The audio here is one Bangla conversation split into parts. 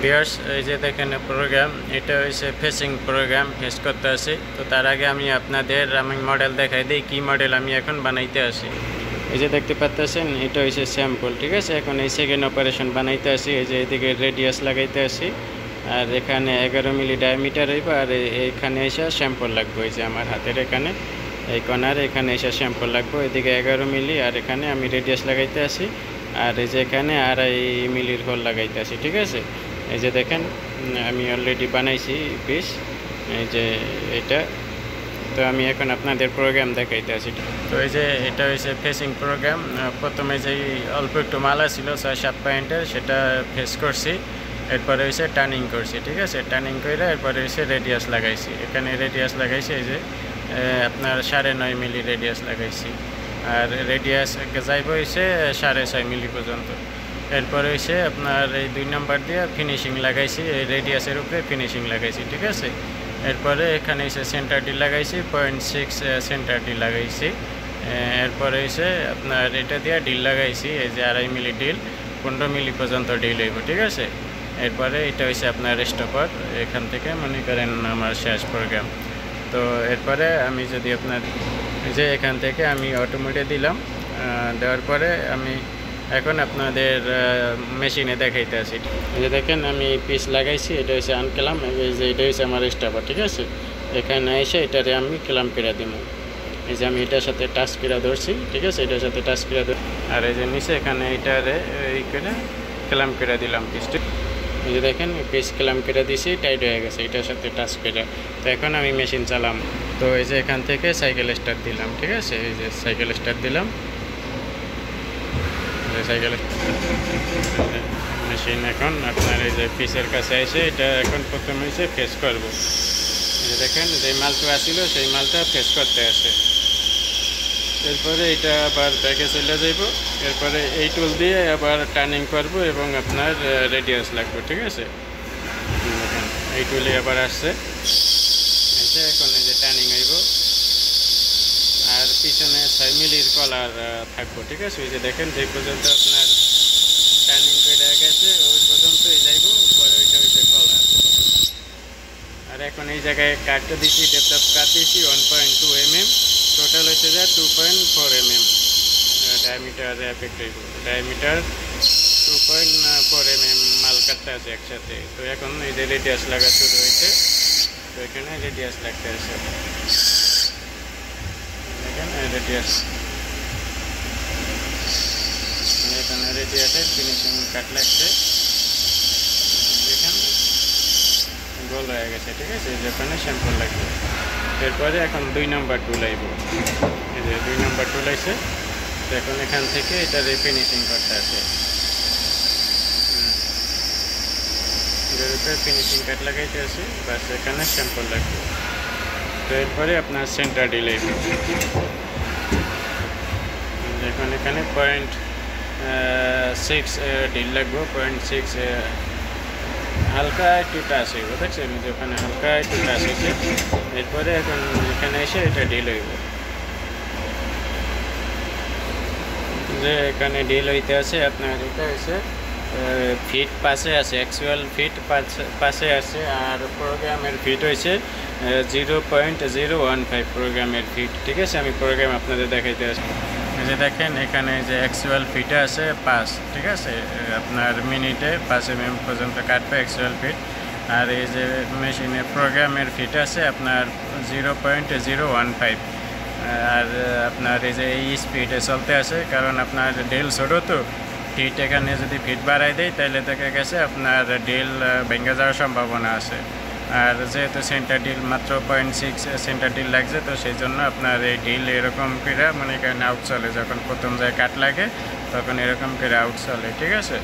ভিউয়ার্স এই যে দেখেন প্রোগ্রাম, এটা হচ্ছে ফেসিং প্রোগ্রাম ফেস করতে আসি। তো তার আগে আমি আপনাদের আমি মডেল দেখাই দিই কি মডেল আমি এখন বানাইতে আসি। এই যে দেখতে পাচ্ছেন এটা হচ্ছে স্যাম্পল, ঠিক আছে। এখন এই সেকেন্ড অপারেশন বানাইতে আসি। এই যে এদিকে রেডিয়াস লাগাইতে আসি, আর এখানে 11 মিলি ডায়ামিটার হইব, আর এইখানে এসে স্যাম্পল লাগবে। এই যে আমার হাতের এখানে এই কর্নার এখানে এসে স্যাম্পল লাগবে, এদিকে 11 মিলি, আর এখানে আমি রেডিয়াস লাগাইতে আসি, আর এই যে এখানে 2.5 মিলির হোল লাগাইতে আসি, ঠিক আছে। এই যে দেখেন আমি অলরেডি বানাইছি পিস, এই যে এটা। তো আমি এখন আপনাদের প্রোগ্রাম দেখাইতে আসি। তো এই যে এটা হচ্ছে ফেসিং প্রোগ্রাম। প্রথমে যে অল্প একটু মালা ছিল 6-7 পয়েন্টের, সেটা ফেস করছি। এরপরে হচ্ছে টার্নিং করছি, ঠিক আছে। টার্নিং করে এরপরে হচ্ছে রেডিয়াস লাগাইছি। এখানে রেডিয়াস লাগাইছি এই যে আপনার 9.5 মিলি রেডিয়াস লাগাইছি, আর রেডিয়াস যাইব হচ্ছে 6.5 মিলি পর্যন্ত। এরপরে হচ্ছে আপনার এই 2 নাম্বার দিয়ে ফিনিশিং লাগাইছি, এই রেডিয়াসের উপরে ফিনিশিং লাগাইছি, ঠিক আছে। এরপরে এখানে হচ্ছে সেন্টার ডি লাগাইছি, 0.6 সেন্টার ডি লাগাইছি। এরপরে হচ্ছে আপনার এটা দিয়ে ডিল লাগাইছি, এই যে 2.5 মিলি ডিল, 15 মিলি পর্যন্ত ডিল হইব, ঠিক আছে। এরপরে এটা হচ্ছে আপনার স্টপার, এখান থেকে মনে করেন আমার শেষ প্রোগ্রাম। তো এরপরে আমি যদি আপনার যে এখান থেকে আমি অটোমেটে দিলাম, দেওয়ার পরে আমি এখন আপনাদের মেশিনে দেখাইতে আসি। এই যে দেখেন আমি পিস লাগাইছি, এটা হচ্ছে আনক্লাম, এই যে এটা হচ্ছে আমার স্টপার, ঠিক আছে। এখানে এসে এটারে আমি ক্লাম করে দিব। এই যে আমি এটার সাথে টাচ করে ধরছি, ঠিক আছে, এটার সাথে টাচ করে ধর, আর এই যে নিচে এখানে এটারে এই করে ক্লাম করে দিলাম পিসটি। এই যে দেখেন পিস ক্লাম করে দিছি, টাইট হয়ে গেছে এটার সাথে টাচ করে। তো এখন আমি মেশিন চালাম। তো এই যে এখান থেকে সাইকেল স্টার্ট দিলাম, ঠিক আছে। এই যে সাইকেল স্টার্ট দিলাম, সাইকেল মেশিন এখন আপনার এই যে পিসের কাছে এসে এটা এখন প্রথমে হচ্ছে ফেস করবো। এই যে দেখেন যে মালটা আসছিল সেই মালটা ফেস করতে আসে। এরপরে এটা আবার ব্যাকে চলে যাইব। এরপরে এই টুল দিয়ে আবার টার্নিং করব এবং আপনার রেডিয়াস লাগবে, ঠিক আছে। দেখেন এই টুলে আবার আসছে, এসে এখন এই যে টার্নিং হইব, আর পিছনে 6 মিলির কলার থাকবো, ঠিক আছে। ওই যে দেখেন যে পর্যন্ত আপনার টার্নিং করে গেছে ওই পর্যন্তই যাইব, পরে ওইটা হচ্ছে কলার। আর এখন এই জায়গায় কাটটা দিচ্ছি, ডেপথ অফ কাট দিচ্ছি 1.2 mm, টোটাল হচ্ছে যা 2.4 mm ডায়ামিটার এফেক্ট হইব। ডায়ামিটার 2.4 mm মাল কাটতে আছে একসাথে। তো এখন এই যে রেডিয়াস লাগা শুরু হয়েছে, তো এখানে রেডিয়াস লাগতে আছে, রেডিয়াস এখানে রেডিয়াসের ফিনিশিং কাট লাগছে, দেখেন গোল হয়ে গেছে, ঠিক আছে। যেখানে স্যাম্পল লাগবে। এরপরে এখন 2 নাম্বার টুল আইব, এই যে 2 নাম্বার টুল আইছে। তো এখন এখান থেকে এটার ফিনিশিং করতে আছে, এর উপরে ফিনিশিং কাট লাগাইতে আছে, বাস এখানে স্যাম্পল লাগবে। তো এরপরে আপনার সেন্টার ডিল আইব। এখন এখানে 0.6 ডিল লাগবে, 0.6 হালকা একটু টাচ হইব, দেখছেন যে ওখানে হালকা একটু টাচ হয়েছে। এরপরে এখন এখানে এসে এটা ডিল হইব, যে এখানে ডিল হইতে আছে আপনার এটা হচ্ছে ফিট পাশে আছে, অ্যাকচুয়াল ফিট পাশে আছে, আর প্রোগ্রামের ফিট হয়েছে 0.015 প্রোগ্রামের ফিট, ঠিক আছে। আমি প্রোগ্রাম আপনাদের দেখাইতে আসি। এই যে দেখেন এখানে যে অ্যাকচুয়াল ফিটে আছে 5, ঠিক আছে। আপনার মিনিটে 5 mm পর্যন্ত কাটবে অ্যাকচুয়াল ফিট। আর এই যে মেশিনে প্রোগ্রামের ফিট আছে আপনার 0.015, আর আপনার এই যে এই স্পিডে চলতে আছে, কারণ আপনার ডিল ছোটো, তো ফিট এখানে যদি ফিট বাড়াই দেয় তাহলে দেখা গেছে আপনার ডিল ভেঙে যাওয়ার সম্ভাবনা আছে। আর যেহেতু সেন্টার ডিল মাত্র 0.6 সেন্টার ডিল লাগছে, তো সেই জন্য আপনার এই ডিল এরকম করে মনে করেন আউট চলে, যখন প্রথম যায় কাট লাগে তখন এরকম করে আউট চলে, ঠিক আছে।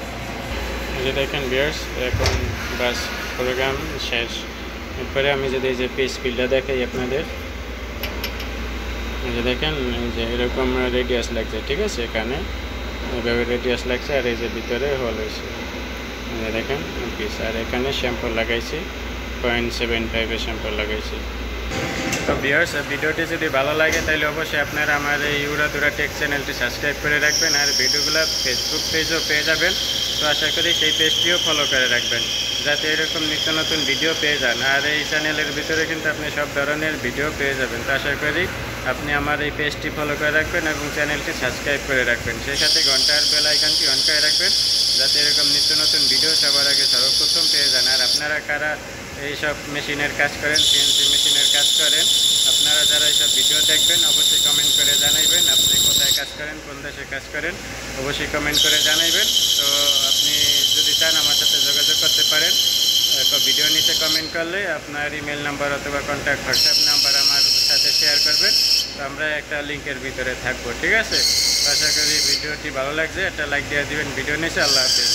এই যে দেখেন ভিউয়ার্স এখন বাস প্রোগ্রাম শেষ। এরপরে আমি যদি এই যে পিস ফিল্ডটা দেখাই আপনাদের, এই যে দেখেন এই যে এরকম রেডিয়াস লাগছে, ঠিক আছে। এখানে এভাবে রেডিয়াস লাগছে, আর এই যে ভিতরে হোল হয়েছে, দেখেন পিস। আর এখানে শ্যাম্পু লাগাইছি 0.75 শ্যাম্পু লাগাইছি। তো ভিউয়ার্স ভিডিওটি যদি ভালো লাগে তাহলে অবশ্যই আপনারা আমার এই উড়া ধুরা টেক চ্যানেলটি সাবস্ক্রাইব করে রাখবেন, আর ভিডিওগুলো ফেসবুক পেজও পেয়ে যাবেন। তো আশা করি সেই পেজটিও ফলো করে রাখবেন। যাতে এরকম নিত্য নতুন ভিডিও পেয়ে যান। আর এই চ্যানেলের ভিতরে কিন্তু আপনি সব ধরনের ভিডিও পেয়ে যাবেন। তো আশা করি আপনি আমার এই পেজটি ফলো করে রাখবেন এবং চ্যানেলটি সাবস্ক্রাইব করে রাখবেন, সেই সাথে ঘন্টার বেল আইকনটি অন করে রাখবেন, যাতে এরকম নিত্য নতুন ভিডিও সবার আগে সর্বপ্রথম পেয়ে যান। আর আপনারা কারা এইসব মেশিনের কাজ করেন, সিএনসি মেশিনের কাজ করেন, আপনারা যারা এইসব ভিডিও দেখবেন অবশ্যই কমেন্ট করে জানাইবেন। আপনি কোথায় কাজ করেন, কোন দেশে কাজ করেন, অবশ্যই কমেন্ট করে জানাইবেন। তো আপনি যদি চান আমার সাথে যোগাযোগ করতে পারেন। ভিডিও নিচে কমেন্ট করলে আপনার ইমেল নাম্বার অথবা কন্ট্যাক্ট হোয়াটসঅ্যাপ নাম্বার আমার সাথে শেয়ার করবেন। তো আমরা একটা লিঙ্কের ভিতরে থাকবো, ঠিক আছে? আশা করি ভিডিওটি ভালো লাগছে, একটা লাইক দিয়ে দিবেন ভিডিও নিচে। আল্লাহ হাফেজ।